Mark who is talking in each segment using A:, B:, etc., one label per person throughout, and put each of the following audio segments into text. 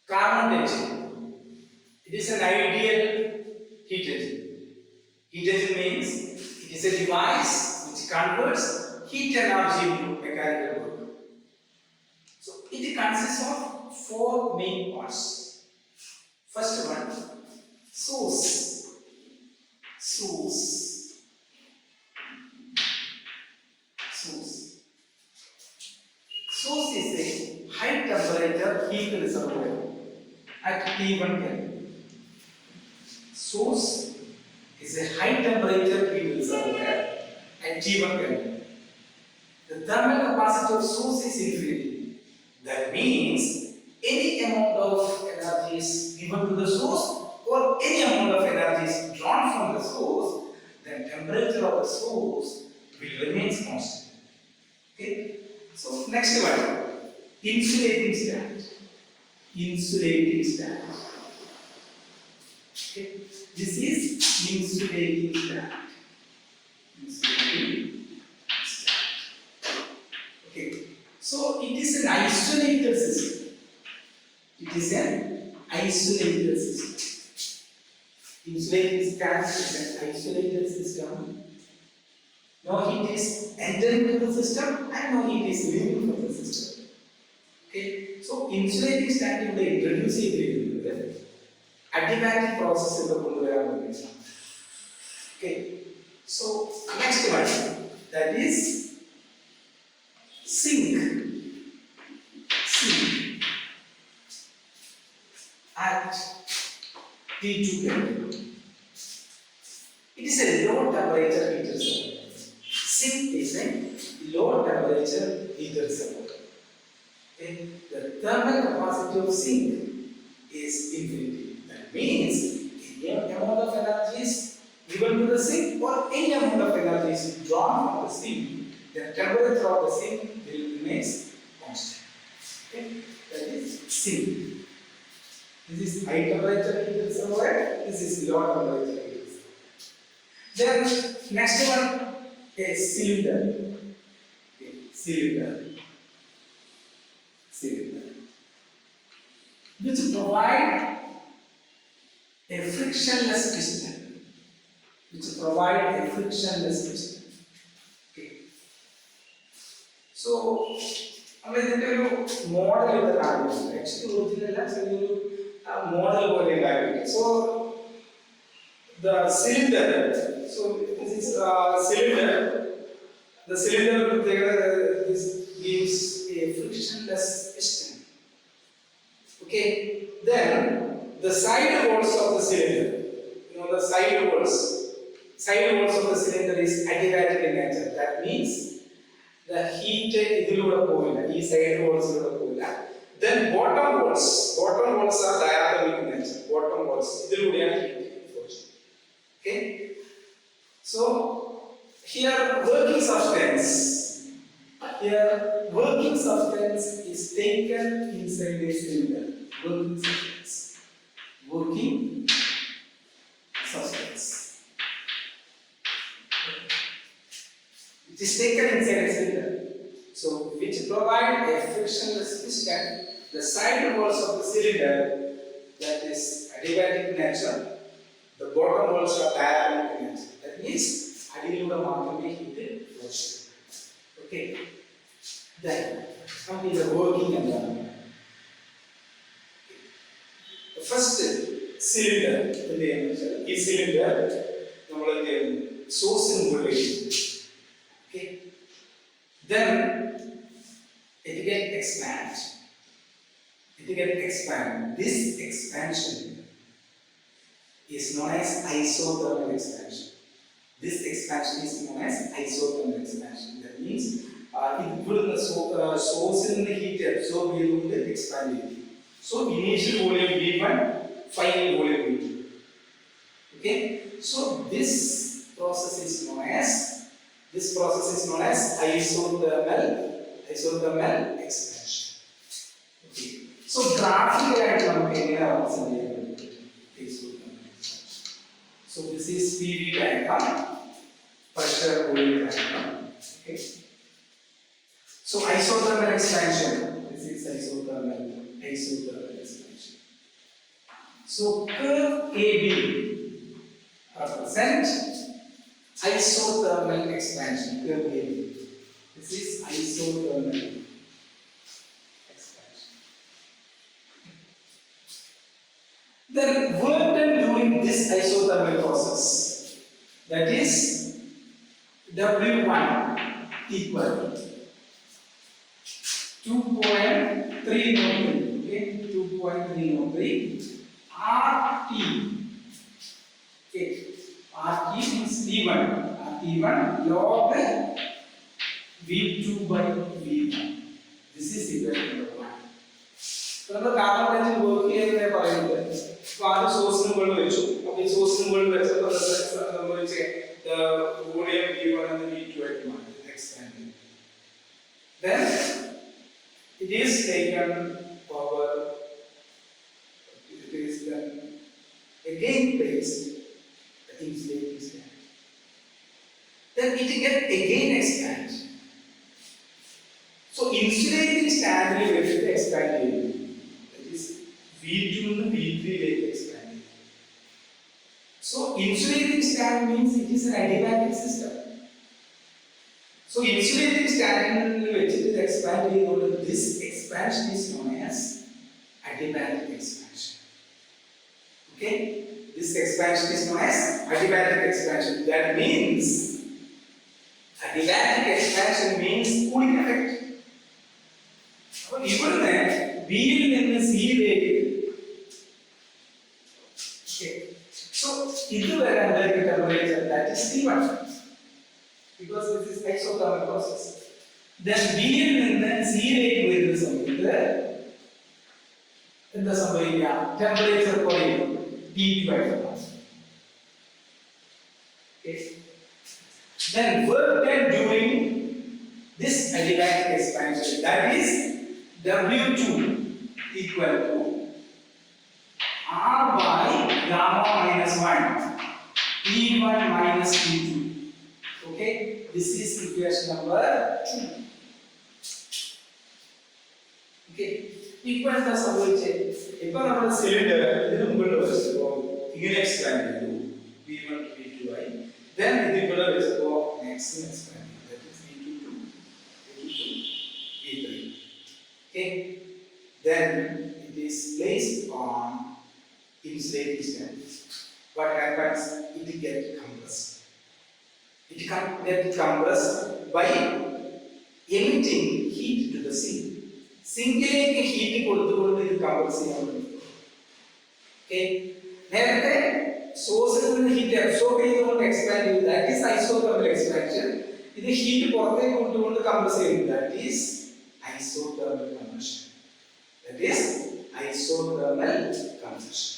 A: Carnot engine. It is an ideal heat engine. Heat engine means it is a device which converts heat energy into mechanical work. So it consists of four main parts. First one, source. Source. Source. Source is a high temperature heat reservoir at T1 Kelvin. Source is a high temperature heat reservoir at T1 Kelvin. The thermal capacity of source is infinity. That means any amount of energy is given to the source or any amount of energy is drawn from the source, then temperature of the source will remain constant. Okay? So next one, insulating stand. Insulating stand. Okay? This is insulating stand. Insulating stand. Okay. So it is an isolated system. It is an isolated system. Insulating stand is an isolated system. No heat is entering into the system and no heat is leaving from the system. Okay. So insulating stand is introduced in adiabatic process in the okay. So next one, that is sink. Sink at T2 Kelvin. It is a low temperature heat reservoir. Sink is a low temperature heat reservoir. Okay. The thermal capacity of sink is infinity. That means any amount of energy is given to the sink or any amount of energy is drawn from the sink, the temperature of the sink will remain constant. Okay. That is sink. This is high temperature heat reservoir. This is low temperature heat reservoir. Then next one is cylinder. Okay. Cylinder. Cylinder. Which provide a frictionless piston. Which provide a frictionless piston. Okay. So, we have a model of the argument. Actually, original model. So, the cylinder. So, this is a cylinder. The cylinder this gives a frictionless piston. Okay. Then the side walls of the cylinder. You know the side walls. Side walls of the cylinder is adiabatic in nature. That means the heat idilude povilla. These side walls idilude povilla. Then bottom walls are diathermic in nature. Bottom walls idiludeyana heat flows. Okay. So here working substance. Here working substance is taken inside a cylinder. Working substance. Working substance. It is taken inside a cylinder. So, which provide a frictionless piston, the side walls of the cylinder, that is adiabatic in nature, the bottom walls are diathermic in nature. That means, adilude heat flows. Okay. Then, come to the working environment. The first cylinder, this cylinder, we source in voltage. Okay. Then it gets expand. This expansion is known as isothermal expansion. This expansion is known as isothermal expansion. That means it will the source in the heat absorb and expand it. So initial volume V1, final volume V2. Okay. So this process is known as isothermal expansion. Okay. So graphically so this is PV diagram, pressure volume diagram. Okay. So isothermal expansion. This is isothermal expansion. So curve AB represent isothermal expansion. Curve AB. This is isothermal expansion. Then work done during this isothermal process, that is W1 equal to 2.303, okay, 2.303 RT, okay, RT means T1, RT1 log V2 by V1. This is equation number 1. So, we have Carnot engine work here. Father source number വെച്ചു അപ്പോൾ ഈ source number വെച്ചപ്പോൾ നമ്മൾ the volume V1 and V2 ആയിട്ട് മാറ്റി expand. Then it is taken power, it is then again placed the insulating stand. Then it get again expand. So insulating stand will expand. That is V2 and V3 like expand. So insulating stand means it is an adiabatic system. So insulating stand which is expanded, this expansion is known as adiabatic expansion. Okay? This expansion is known as adiabatic expansion. That means adiabatic expansion means cooling effect. So even then B in the C rate. Okay. So this is under temperature, that is T1. Because this is exothermal process. Then B in the C rate with the temperature for T2. Okay. Then work done during this adiabatic expansion, that is W2 equal to R by gamma minus 1 T1 minus T2. Okay, this is equation number 2. Okay, equal the solution. If we have a cylinder, this is going to be expand to V1 to V2i. Then this is going to go next expand. That is V2 to V3. Okay, then it is placed on insulating stand. What happens? It gets compressed. It can get compressed by emitting heat to the sink. Sinkilekku heat കൊടുത്തുകൊണ്ട് ഇത് compress ചെയ്യാൻ പറ്റും. Okay. നേരത്തെ സോഴ്സിൽ നിന്ന് heat absorb ചെയ്തുകൊണ്ട് expand ചെയ്തു. That is isothermal expansion. ഇത് ഹീറ്റ് പുറത്തേക്ക് കൊണ്ടുകൊണ്ട് കംപ്രസ് ചെയ്യുന്നു. That is isothermal compression. That is isothermal compression.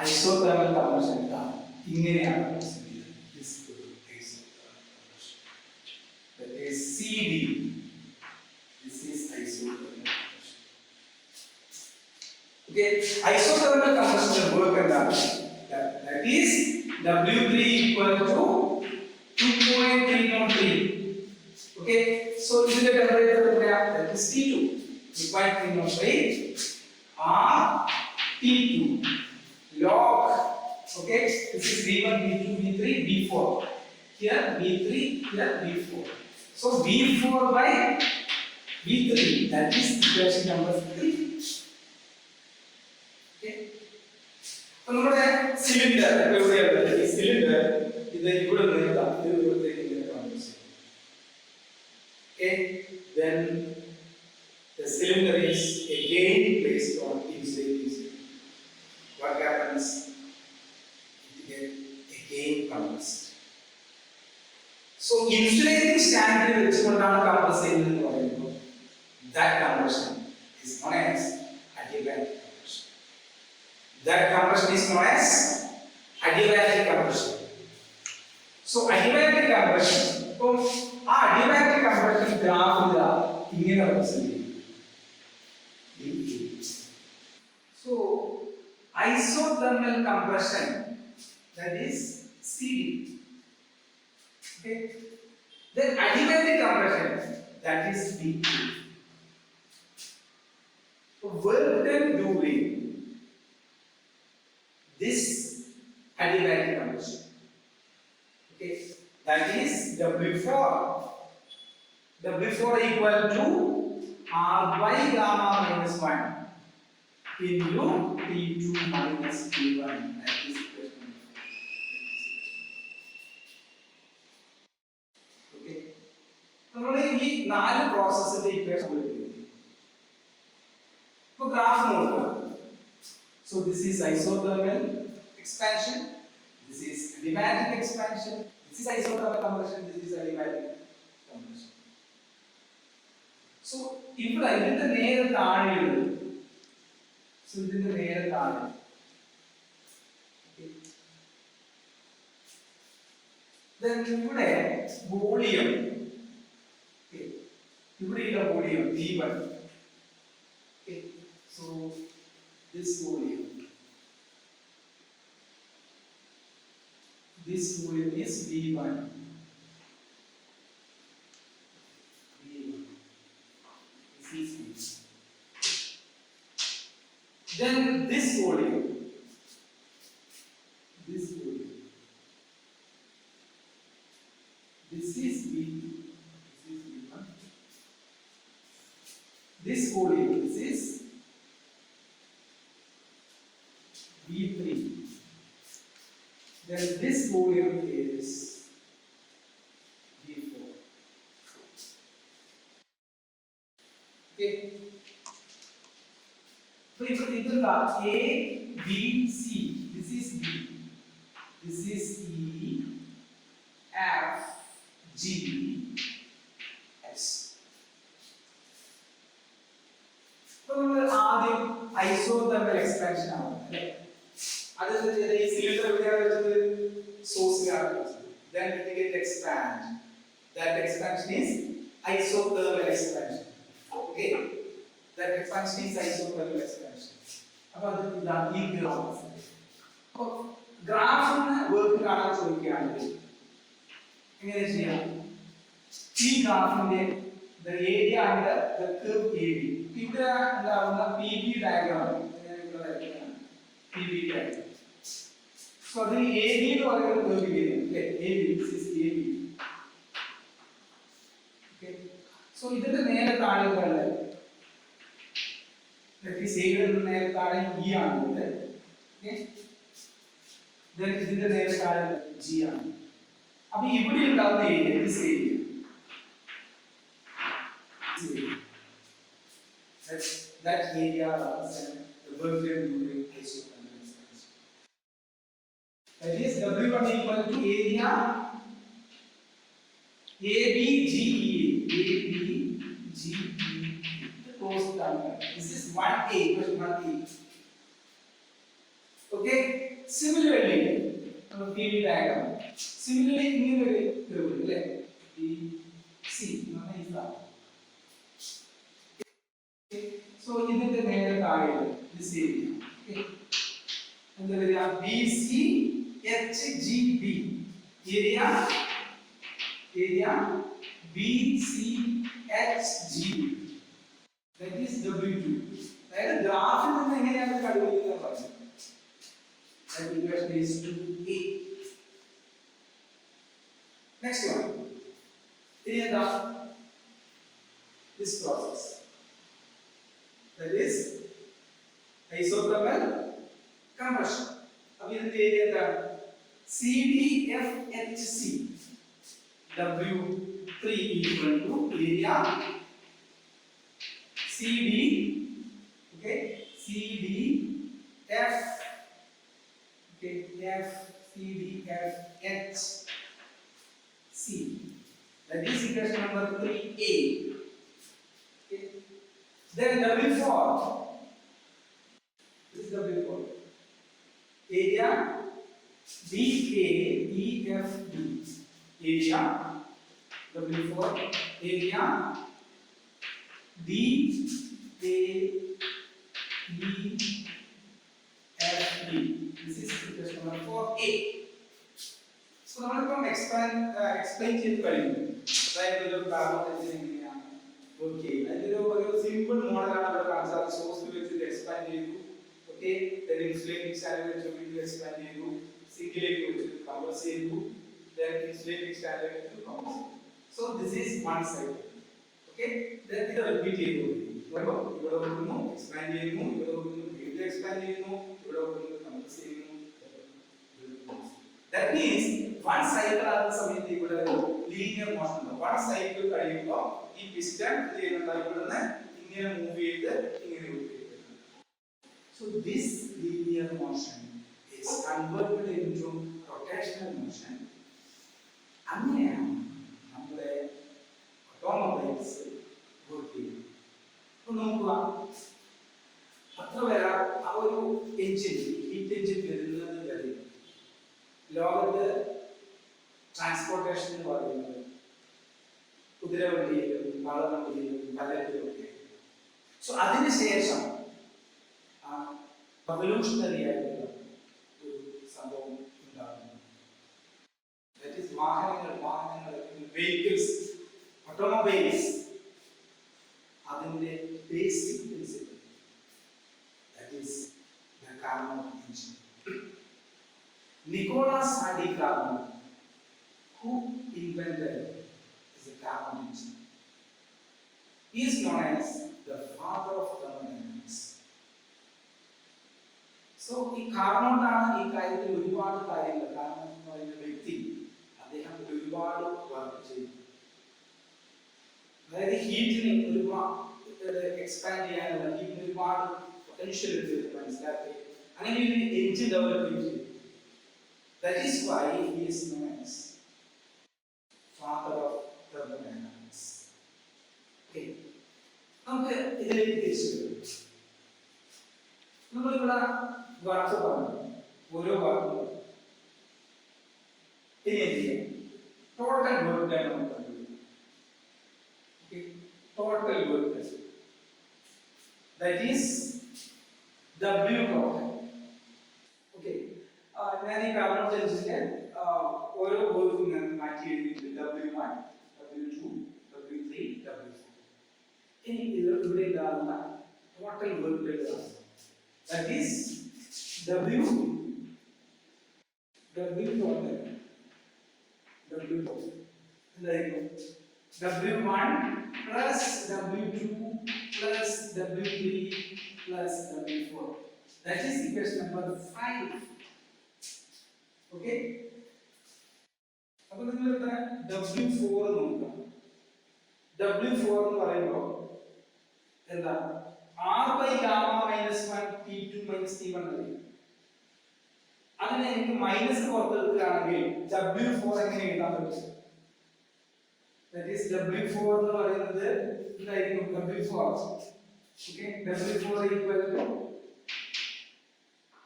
A: Isothermal compression എന്താണ്? ഇങ്ങനെയാണ് this that is CD. This is isothermal compression. Okay, isothermal compression work that is W3 equal to 2.303. Okay, so this is the temperature that is T2. 2.303 R T2 log. Okay, this is V1, V2, V3, V4. Here V3, here V4. So V4 by V3, that is equation number 3. Okay. So നമ്മുടെ cylinder എവിടെയാണ്? ഈ cylinder ഇത് ഇവിടെ നിർത്താം. ഇത് ഇവിടത്തേക്ക് ഇങ്ങനെ കാണിച്ചു. Okay, then the cylinder is again placed on insulating stand. What happens? It gets again compressed. So insulating stand വെച്ചുകൊണ്ടാണ് compress ചെയ്യുന്നത് പറയുമ്പോൾ that compression is known as adiabatic compression. That compression is known as adiabatic compression. So adiabatic compression, അപ്പോൾ ആ adiabatic compression graph ഇതാ ഇങ്ങനെ represent ചെയ്യും. So isothermal compression, that is CD. Okay. Then adiabatic compression, that is B2. So work done during this adiabatic combustion. Okay, that is W4. W4 equal to R by gamma minus 1 into T2 minus T1. That is equation. Okay. നമ്മുടെ ഈ നാല് പ്രോസസ്സിന്റെ equation ഇപ്പോൾ graph നോക്കുക. So this is isothermal expansion, this is adiabatic expansion, this is isothermal compression, this is adiabatic compression. So ഇവിടെ ഇതിന്റെ നേരെ താഴെയുള്ളത്, so ഇതിന്റെ നേരെ താഴെ, then ഇവിടെ വോളിയം, ഇവിടെയുള്ള volume V1. Okay, so this volume is V1. This is V. Then this volume, this is V2. This is V1. This volume, this is V3. Then this volume is V4. Okay. So if we take A, B, C, this is B, this is E, F, G, S. So we have isothermal expansion. That is the cylinder we have source. Then we get expand. That expansion is isothermal expansion. Okay. That expansion is isothermal expansion. About the graph. Graph work the area under the curve AB. Here the PB diagram. PB diagram. So the AB to curve AB. This is AB. Okay. So this is the name of let me say the name of E. Okay. Then this is the name of G. Now, if you look at this area. That area represents the work done during isothermal expansion. That is W1 equal to area ABGE. The closed diameter. This is 1A, equation 1A. Okay. Similarly, PV diagram. Similarly, C. So this is the main area, this area. Okay. And the area BCHGB. Area BCHGB. That is W2. That is graph in the that equation is 2A. Next one. This process. That is isothermal compression. Now, we have the CDFHC. W3 equal to area CD. Okay, CDF. Okay, CDFHC. That is equation number 3A. Okay. Then W4. This is W4. Area BKEFD. Area W4. Area DAEFD. This is equation number 4A. So now we will explain it. Triangular Carnot Engine. Okay, I will simple model source to expand into Okay, then insulating standard to expand into singularity to compress into, then insulating standard to compress. So this is one side. Okay, then ഇത് repeat ചെയ്തു. അപ്പോൾ ഇവിടെ വരുന്നു expand ചെയ്യുന്നു, ഇവിടെ വരുന്നു വീണ്ടും expand ചെയ്യുന്നു, ഇവിടെ വരുന്നു കംപ്രസ് ചെയ്യുന്നു. That means one cycle ആകുന്ന സമയത്ത് ഇവിടെ ഒരു ലീനിയർ മോഷൻ ഉണ്ട്. one cycle കഴിയുമ്പോൾ ഈ പിസ്റ്റൺ ചെയ്യുന്നുണ്ട് ഇവിടുന്ന് ഇങ്ങനെ മൂവ് ചെയ്ത് ഇങ്ങനെ മൂവ് ചെയ്ത്. So this linear motion is converted into rotational motion. അങ്ങനെയാണ് നമ്മുടെ ഓട്ടോമൊബൈൽസ് വർക്ക് ചെയ്യുന്നത്. അപ്പോൾ നോക്കുക, അത്ര വരെ ആ ഒരു എഞ്ചിൻ, ഹീറ്റ് എഞ്ചിൻ വരുന്നത് വരെ ലോകത്ത് ട്രാൻസ്പോർട്ടേഷൻ എന്ന് പറയുന്നത് കുതിരവണ്ടിയിലും കാളവണ്ടിയിലും പല്ലറ്റിലും ഒക്കെ. സോ അതിനുശേഷം റവല്യൂഷണറി ആയിട്ടുള്ള ഒരു സംഭവം ഉണ്ടാകുന്നു. ദാറ്റ് ഈസ് വാഹനങ്ങൾ വെഹിക്കിൾസ്, ഓട്ടോമൊബൈൽസ്. അതിന്റെ basic principle that is the Carnot engine. Nicolas Sadi Carnot, who invented the Carnot engine, he is known as the father of thermodynamics. So ഈ Carnot ആണ് ഈ കാര്യത്തിൽ ഒരുപാട് കാര്യങ്ങൾ, Carnot എന്ന് പറയുന്ന വ്യക്തി അദ്ദേഹം ഒരുപാട് വർക്ക് ചെയ്തു. അതായത് ഹീറ്റിനെ ഒരുപാട് എക്സ്പാൻഡ് ചെയ്യാനുള്ള, ഹീറ്റിന് ഒരുപാട് പൊട്ടൻഷ്യൽ ഉണ്ട് മനസ്സിലാക്കി അങ്ങനെ ഒരു എഞ്ചിൻ ഡെവലപ്പ് ചെയ്തു. That is why he is known as father of thermodynamics. Okay. നമുക്ക് ഇതിലേക്ക് തിരിച്ചു വരും. നമ്മളിവിടെ വർക്ക് പറഞ്ഞു, ഓരോ വർക്കും ഇനി എന്ത് ചെയ്യാം, ടോട്ടൽ വർക്ക് ആണ് നമുക്ക് കണ്ടുപിടിക്കാം. Total work that is W total. Okay, ഞാൻ ഈ Carnot engine ഓരോ വർക്കും ഞാൻ മാറ്റി എഴുതിയിട്ടുണ്ട്. W1, W2, W3, W4. ഇനി ഇവിടെ ഉണ്ടാകുന്ന ടോട്ടൽ വർക്ക് എഴുതാം. That is W total. എന്തായിരിക്കും? W1 plus W2 plus W3 plus W4. That is equation number 5. Okay. അപ്പോൾ നിങ്ങൾ ഇവിടെ W4 നോക്കുക. W4 എന്ന് പറയുമ്പോൾ എന്താ? R by gamma minus 1 T2 minus T1 അല്ലേ? അതിനെ എനിക്ക് മൈനസ് പുറത്തെടുക്കുകയാണെങ്കിൽ W4 എങ്ങനെ എഴുതാൻ പറ്റും? That is W4 എന്ന് പറയുന്നത് എന്തായിരിക്കും? W4. Okay, W4 equal to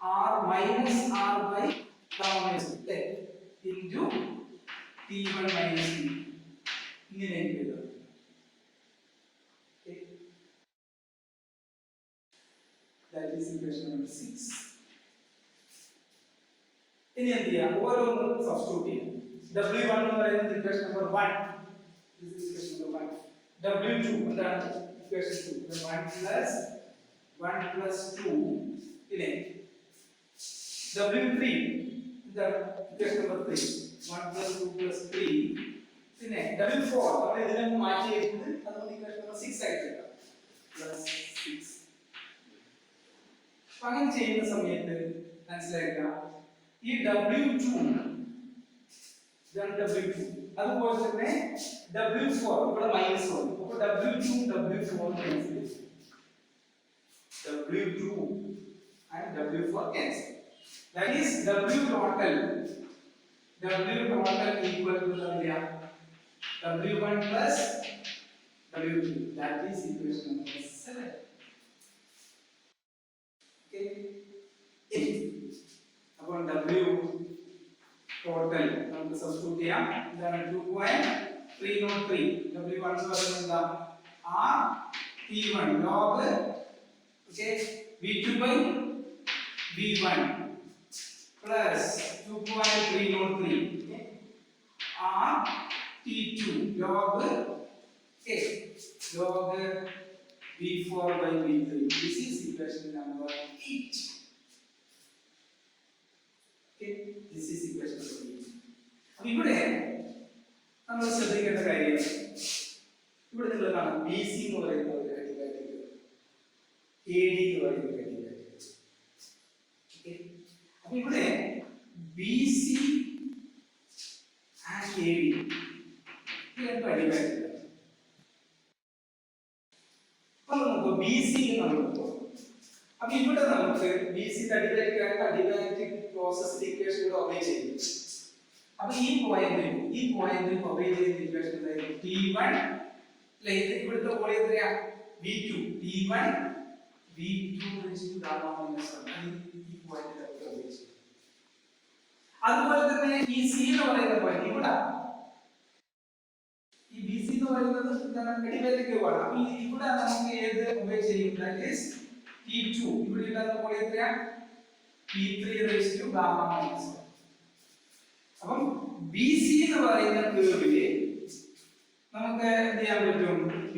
A: R minus R by gamma minus 10 into T1 minus T. ഇങ്ങനെ എഴുതാം. Okay, that is equation number 6. ഇനി എന്ത് ചെയ്യാം? ഓരോന്നും സബ്സ്റ്റിറ്റ്യൂട്ട് ചെയ്യാം. W1 എന്ന് പറയുന്നത് equation number 1. This is equation number 1. W2 എന്താണ്? Equation 2. 1 plus 2 ഇല്ലേ? W3 എന്താണ്? Equation number 3. 1 plus 2 plus 3 പിന്നെ W4 നമ്മൾ ഇതിനെ മാറ്റി എഴുതുന്നത് അതുകൊണ്ട് ഇക്വേഷൻ നമ്പർ 6 ആയിട്ട് എഴുതാം. Plus 6. അങ്ങനെ ചെയ്യുന്ന സമയത്ത് മനസ്സിലാക്കുക, ഈ W2 ഇതാണ് W2, അതുപോലെ തന്നെ W4 ഇവിടെ മൈനസ് 1, അപ്പോൾ W2 W4 ക്യാൻസൽ ചെയ്യും. W2 and W4 cancel. That is W total equal to W1 plus W2. That is equation number 7. Okay. അപ്പോൾ W ടോട്ടൽ നമുക്ക് സബ്സ്റ്റിറ്റ്യൂട്ട് ചെയ്യാം. എന്താണ്? 2.303. W1 എന്ന് പറയുന്നത് എന്താ? R T1 log okay V2 by V1 plus 2.303 okay R T2 log okay log V4 by V3. This is equation number 8. Okay, this is equation number 3. അപ്പോൾ ഇവിടെ നമ്മൾ ശ്രദ്ധിക്കേണ്ട കാര്യം ഇവിടെ നിങ്ങൾ കാണാം BC എന്ന് പറയുന്ന ഒരു അഡിബാറ്റിക് AD എന്ന് പറയുന്ന ഒരു അഡിബാറ്റിക്. ഓക്കേ, അപ്പോൾ ഇവിടെ BC and AD ഇത് രണ്ട് അഡിബാറ്റിക്. അപ്പോൾ നമുക്ക് BC നമ്മൾ അപ്പോൾ ഇവിടെ നമുക്ക് BC അഡിബാറ്റിക് ആയിട്ട് അഡിബാറ്റിക് പ്രോസസ് ഇക്വേഷൻ ഇവിടെ ഒബേ ചെയ്യും. അപ്പോൾ ഈ പോയിന്റിൽ ഒബേ ചെയ്യുന്ന ഇക്വേഷൻ എന്തായിരിക്കും? T1 ഇവിടുത്തെ വോളിയം എത്രയാ? V2 T1 V2 gamma minus 1 ഈ പോയിന്റിൽ ഒബേ ചെയ്യും. അതുപോലെ തന്നെ ഈ C എന്ന് പറയുന്ന പോയിന്റ് ഇവിടെ ഈ BC എന്ന് പറയുന്നത് അഡിബാറ്റിക് ആണ്. അപ്പോൾ ഇവിടെ നമുക്ക് ഏത് ഒബേ ചെയ്യും? ദാറ്റ് ഈസ് T2 ഇവിടെ ഉണ്ടാകുന്ന വോളിയം എത്രയാ? P3 raised to gamma minus 1. അപ്പം BC എന്ന് പറയുന്ന കർവിൽ നമുക്ക് എന്ത് ചെയ്യാൻ പറ്റും? B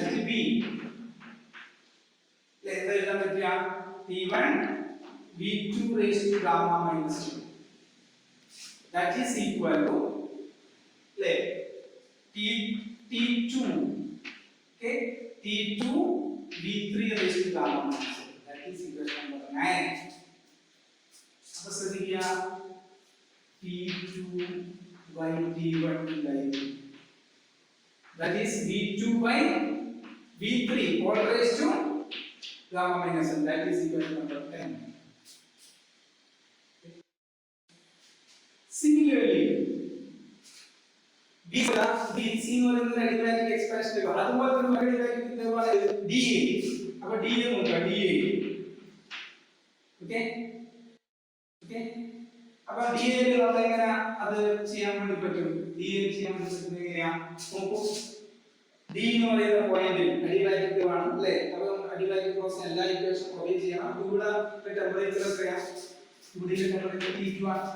A: അറ്റ് B എന്താ എഴുതാൻ പറ്റുക? T1 V2 raised to gamma minus 1. That is equal to T2 okay T2 V3 raised to gamma minus 1. That is equation number 9. അപ്പോൾ ശ്രദ്ധിക്കുക T2 by T1 like that is V2 by V3 all raised to gamma minus 1. That is equation number 10. Similarly BC എന്ന് പറയുന്ന adiabatic expansion അതുപോലെ തന്നെ adiabatic ഇതേപോലെ DA. അപ്പോൾ DA നോക്കുക DA. Okay അപ്പോൾ DA യിൽ നമ്മൾ എങ്ങനെ അത് ചെയ്യാൻ വേണ്ടി പറ്റും? DA ചെയ്യാൻ വേണ്ടി പറ്റുന്നത് എങ്ങനെയാ? നോക്കൂ, D എന്ന് പറയുന്ന പോയിന്റിൽ അഡിബാറ്റിക് ആണ് അല്ലേ? അപ്പോൾ അഡിബാറ്റിക് പ്രോസസ് എല്ലാ ഇക്വേഷനും ഒബേ ചെയ്യണം. ഇവിടെ ടെമ്പറേച്ചർ എത്രയാണ്? ഇവിടെ ടെമ്പറേച്ചർ T2 ആണ്.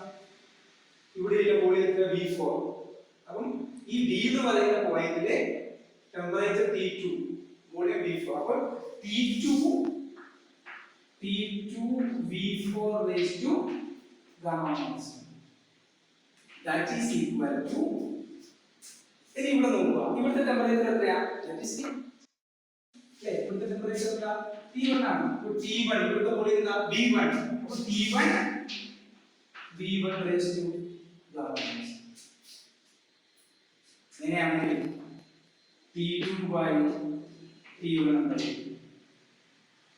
A: ഇവിടെ വോളിയം എത്ര? V4. അപ്പം ഈ D എന്ന് പറയുന്ന പോയിന്റിലെ ടെമ്പറേച്ചർ T2 വോളിയം V4. അപ്പോൾ T2 V4 raised to gamma minus 1. That is equal to ഇനി ഇവിടെ നോക്കുക ഇവിടുത്തെ ടെമ്പറേച്ചർ എത്രയാ? That is ഇവിടുത്തെ ടെമ്പറേച്ചർ എത്ര? T1 ആണ്. അപ്പോൾ T1 ഇവിടുത്തെ വോളിയം എന്താ? V1. അപ്പോൾ T1 V1 raised to gamma minus 1. ഇങ്ങനെയാണെങ്കിൽ T2 by T1 എന്താ?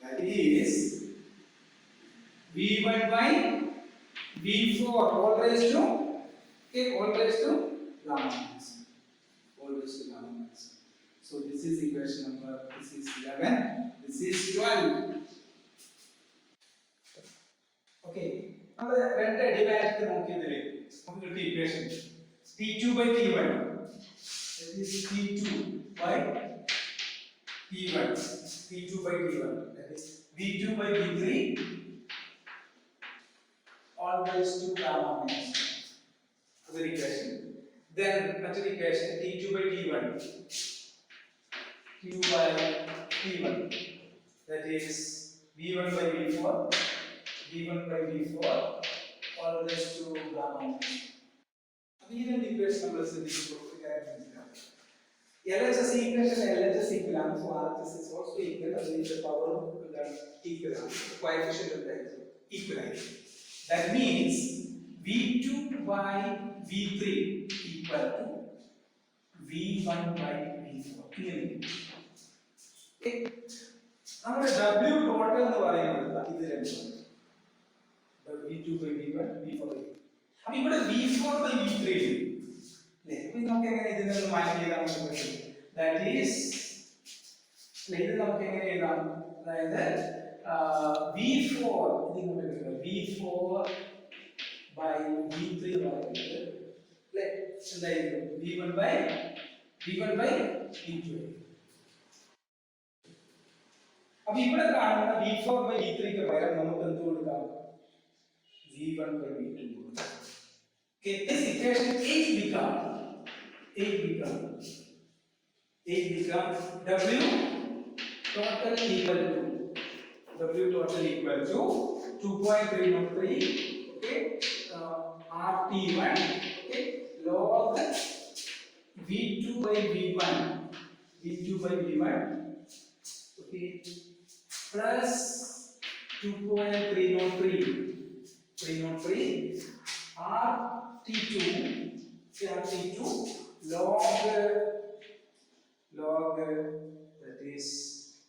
A: That is V1 by V4 all raised to gamma minus 1. All raised to gamma minus 1. So this is equation number, this is 11, this is 12. Okay, നമ്മൾ രണ്ട് adiabatic നോക്കിയതിൽ നമുക്ക് കിട്ടിയ equation T2 by T1. That is T2 by T1. T2 by T1. That is V2 by V3 all raised to gamma minus 1. Other equation. Then another equation T2 by T1. T2 by T1. That is V1 by V4. V1 by V4 all raised to gamma minus 1. अब ये ना equation number से देखो क्या है? LHS equation LHS equivalent so RHS is also equal to the power of the equivalent coefficient of that equivalent. That means V2 by V3 equal to V1 by V4. Clearly. Okay. നമ്മുടെ W total എന്ന് പറയുന്നത് ഇത് രണ്ടും. V2 by V1 V4 by V3. അപ്പോൾ ഇവിടെ V4 by V3 അല്ലേ? അപ്പോൾ നമുക്ക് എങ്ങനെ ഇതിനെ ഒന്ന് മാറ്റി എഴുതാൻ പറ്റും? That is ഇത് നമുക്ക് എങ്ങനെ എഴുതാം? അതായത് V4 ഇതിങ്ങോട്ട് എടുക്കുക V4 by V3 പറയുന്നത് അല്ലേ? എന്തായിരിക്കും? V1 by V2. അപ്പോൾ ഇവിടെ കാണുന്ന V4 by V3 ക്ക് പകരം നമുക്ക് എന്ത് കൊടുക്കാം? V1 by V2 കൊടുക്കാം. Okay, this equation 8 become W total equal to 2.303. Okay, RT1, okay, log V2 by V1, V2 by V1, okay, plus 2.303 RT2, okay, RT2 log that is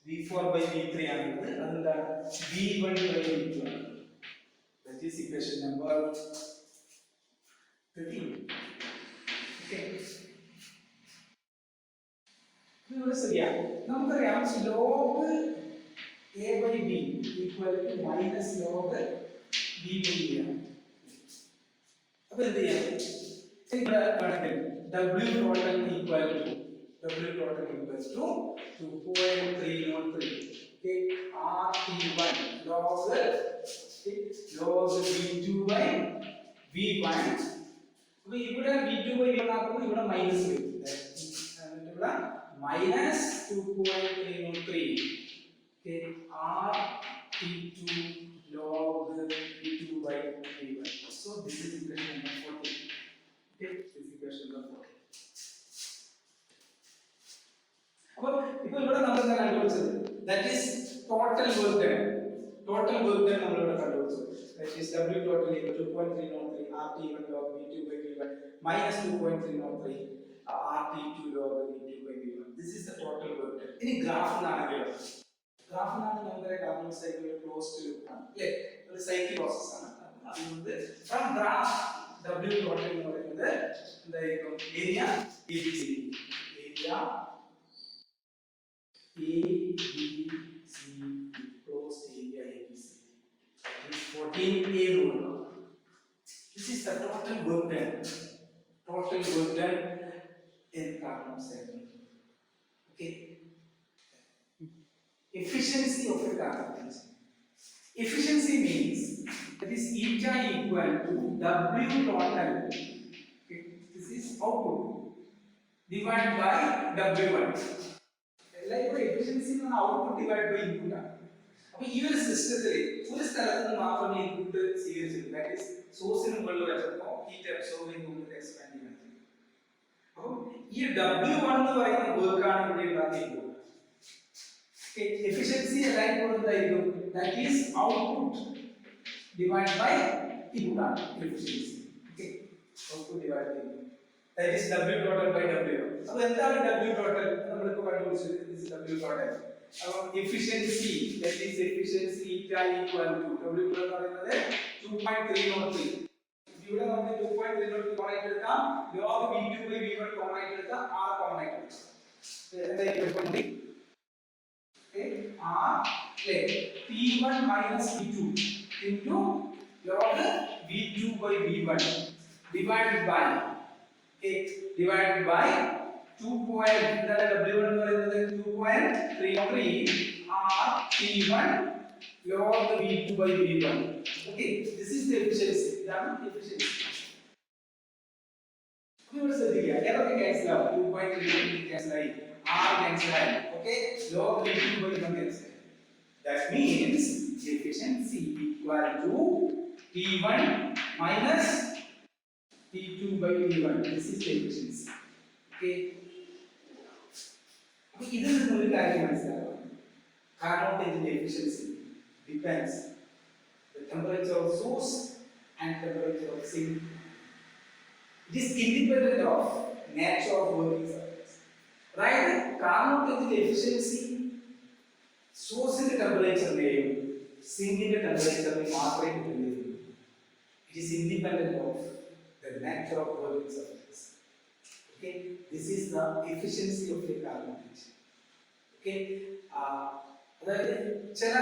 A: V4 by V3 ആണെന്ന് അതെന്താണ് V1 by V2 ആണ്. That is equation number 13. Okay. നമുക്കറിയാം log A by B equal to minus log B by B ആണ്. അപ്പോൾ എന്ത് ചെയ്യാം? ഇവിടെ ആണെങ്കിൽ W total equal to 2.303. Okay, RT1 log V2 by V1. അപ്പോൾ ഇവിടെ V2 by V1 ആക്കുമ്പോൾ ഇവിടെ മൈനസ് വരും. എന്നിട്ടുള്ള minus 2.303. Okay, RT2 log V2 by V1. So this is equation number 40. Okay, this is equation number 40. അപ്പോൾ ഇപ്പോൾ ഇവിടെ നമ്മൾ എന്താ കണ്ടുപിടിച്ചത്? That is total work done. Total work done നമ്മൾ ഇവിടെ കണ്ടുപിടിച്ചു. That is W total equal to 2.303 RT1 log V2 by V1 minus 2.303 RT2 log V2 by V1. This is the total work done. ഇനി ഗ്രാഫിനാണെങ്കിലോ ഗ്രാഫിനാണ് നമുക്കറിയാം കാർണോട്സ് cycle ഒരു closed loop ആണ് അല്ലേ, ഒരു cycle process ആണ്. അതുകൊണ്ട് ഫ്രം ഗ്രാഫ് W total എന്ന് പറയുന്നത് എന്തായിരിക്കും? Area ABC, area ABC, closed area ABC. That is 14A rule. This is the total work done. Total work done in Carnots Engine. Okay. Efficiency of a Carnot engine. Efficiency means that is eta equal to W total. Okay. This is output divided by W1. Like efficiency is output divided by input. അപ്പോൾ ഈ ഒരു സിസ്റ്റത്തിൽ ഒരു സ്ഥലത്ത് നിന്ന് മാത്രമേ input സ്വീകരിച്ചിട്ടുള്ളൂ. That is സോഴ്സിന് മുകളിൽ വെച്ചപ്പോൾ ഹീറ്റ് അബ്സോർബ് ചെയ്യുന്നത് എക്സ്പാൻഡ് ചെയ്യുന്നത്. അപ്പോൾ ഈ W1 എന്ന് പറയുന്ന വർക്കാണ് ഇവിടെ ഉണ്ടാക്കിയിട്ടുള്ളത്. എഫിഷ്യൻസി എല്ലായ്പ്പോഴും എന്തായിരിക്കും? That is output divide by input ആണ് efficiency. Okay, output divide by input. That is W total by W1. അപ്പോൾ എന്താണ് W total? നമ്മൾ ഇപ്പോൾ കണ്ടുപിടിച്ചത് this is W total. അപ്പോൾ efficiency, that is efficiency eta equal to W total എന്ന് പറയുന്നത് 2.303. ഇവിടെ നമുക്ക് 2.303 കോമൺ ആയിട്ട് എടുക്കാം. log V2 by V1 common ആയിട്ട് എടുക്കാം. R കോമൺ ആയിട്ട് എടുക്കാം. എന്തായിരിക്കും? R P1 minus P2 into log V2 by V1 divided by divided by 2.W1 എന്ന് പറയുന്നത് 2.33 R P1 log V2 by V1. Okay, this is the efficiency. ഇതാണ് efficiency. ഇവിടെ ശ്രദ്ധിക്കുക, ഏതൊക്കെ ക്യാൻസൽ ആവും? 2.33 ക്യാൻസൽ ആയി, R ക്യാൻസൽ ആയി. Okay, log V2 by V1 cancel ആയി. That means efficiency equal to P1 minus P2 by P1. This is the efficiency. Okay. അപ്പോൾ ഇതിൽ നിന്ന് ഒരു കാര്യം മനസ്സിലാക്കണം. Carnot engine efficiency depends the temperature of source and temperature of sink. It is independent of nature of working surface. Right? Carnot engine efficiency source in the temperature name, sink in the temperature name, മാത്രമേ കിട്ടുന്നുള്ളൂ. It is independent of the nature of working surface. Okay, this is the efficiency of a Carnot engine. Okay, അതായത് ചില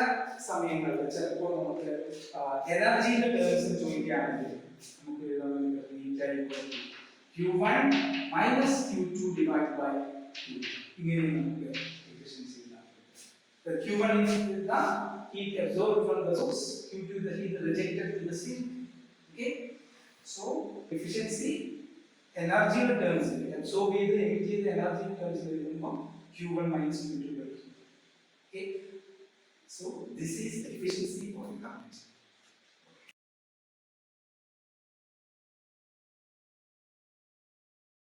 A: സമയങ്ങളിൽ ചിലപ്പോൾ നമുക്ക് എനർജിയുടെ terms ചോദിക്കുകയാണെങ്കിൽ നമുക്ക് Q1 minus Q2 divided by Q. ഇങ്ങനെ നമുക്ക് efficiency ഉണ്ടാകും. Q1 is the heat absorbed from the source, Q2 is the heat rejected to the sink. Okay, so efficiency energy terms absorb ചെയ്ത് emit ചെയ്ത energy terms വരുമ്പോൾ Q1 minus Q2 by Q. Okay, so this is the efficiency of a Carnot.